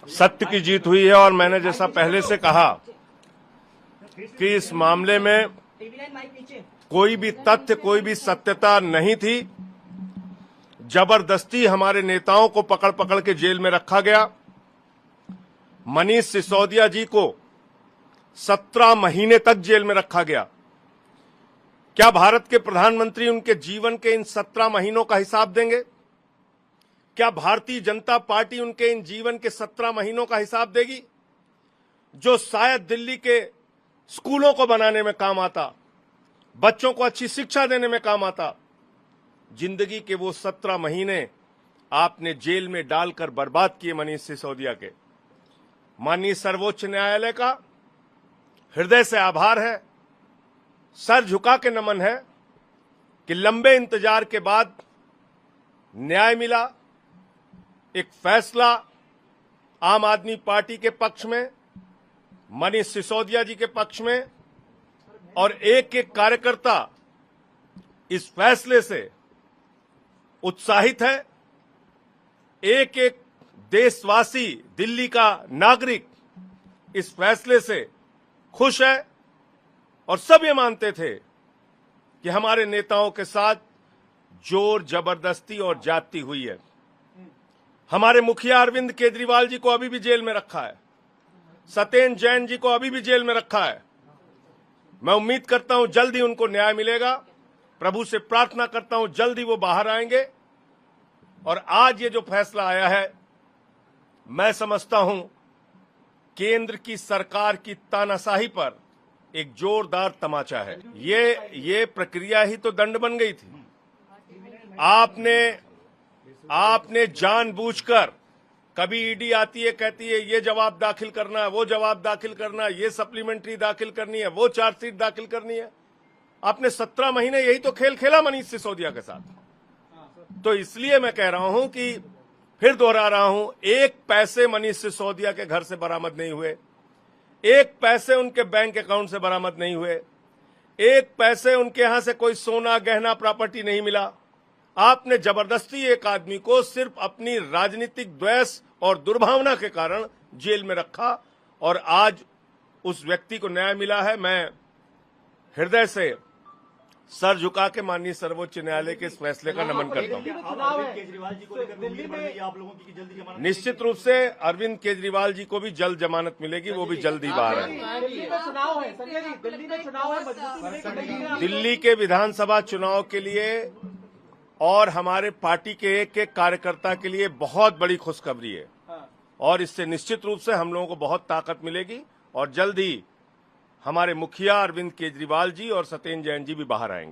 सत्य की जीत हुई है और मैंने जैसा पहले से कहा कि इस मामले में कोई भी तथ्य, कोई भी सत्यता नहीं थी। जबरदस्ती हमारे नेताओं को पकड़ पकड़ के जेल में रखा गया। मनीष सिसोदिया जी को 17 महीने तक जेल में रखा गया। क्या भारत के प्रधानमंत्री उनके जीवन के इन 17 महीनों का हिसाब देंगे? क्या भारतीय जनता पार्टी उनके इन जीवन के 17 महीनों का हिसाब देगी, जो शायद दिल्ली के स्कूलों को बनाने में काम आता, बच्चों को अच्छी शिक्षा देने में काम आता? जिंदगी के वो 17 महीने आपने जेल में डालकर बर्बाद किए मनीष सिसोदिया के। माननीय सर्वोच्च न्यायालय का हृदय से आभार है, सर झुका के नमन है कि लंबे इंतजार के बाद न्याय मिला। एक फैसला आम आदमी पार्टी के पक्ष में, मनीष सिसोदिया जी के पक्ष में, और एक एक कार्यकर्ता इस फैसले से उत्साहित है। एक एक देशवासी, दिल्ली का नागरिक इस फैसले से खुश है और सब ये मानते थे कि हमारे नेताओं के साथ जोर जबरदस्ती और ज्यादती हुई है। हमारे मुखिया अरविंद केजरीवाल जी को अभी भी जेल में रखा है, सत्येंद्र जैन जी को अभी भी जेल में रखा है। मैं उम्मीद करता हूं जल्द ही उनको न्याय मिलेगा। प्रभु से प्रार्थना करता हूं जल्द ही वो बाहर आएंगे। और आज ये जो फैसला आया है, मैं समझता हूं केंद्र की सरकार की तानाशाही पर एक जोरदार तमाचा है। ये प्रक्रिया ही तो दंड बन गई थी। आपने जानबूझकर, कभी ईडी आती है, कहती है ये जवाब दाखिल करना है, वो जवाब दाखिल करना है, ये सप्लीमेंट्री दाखिल करनी है, वो चार्जशीट दाखिल करनी है। आपने 17 महीने यही तो खेल खेला मनीष सिसोदिया के साथ। तो इसलिए मैं कह रहा हूं कि फिर दोहरा रहा हूं, एक पैसे मनीष सिसोदिया के घर से बरामद नहीं हुए, एक पैसे उनके बैंक अकाउंट से बरामद नहीं हुए, एक पैसे उनके यहां से कोई सोना गहना प्रॉपर्टी नहीं मिला। आपने जबरदस्ती एक आदमी को सिर्फ अपनी राजनीतिक द्वेष और दुर्भावना के कारण जेल में रखा और आज उस व्यक्ति को न्याय मिला है। मैं हृदय से सर झुका के माननीय सर्वोच्च न्यायालय के इस फैसले का नमन करता हूं। निश्चित रूप से अरविंद केजरीवाल जी को भी जल्द जमानत मिलेगी, वो भी जल्द ही बाहर आएंगे। दिल्ली के विधानसभा चुनाव के लिए और हमारे पार्टी के एक एक कार्यकर्ता के लिए बहुत बड़ी खुशखबरी है और इससे निश्चित रूप से हम लोगों को बहुत ताकत मिलेगी और जल्द ही हमारे मुखिया अरविंद केजरीवाल जी और सत्येंद्र जैन जी भी बाहर आएंगे।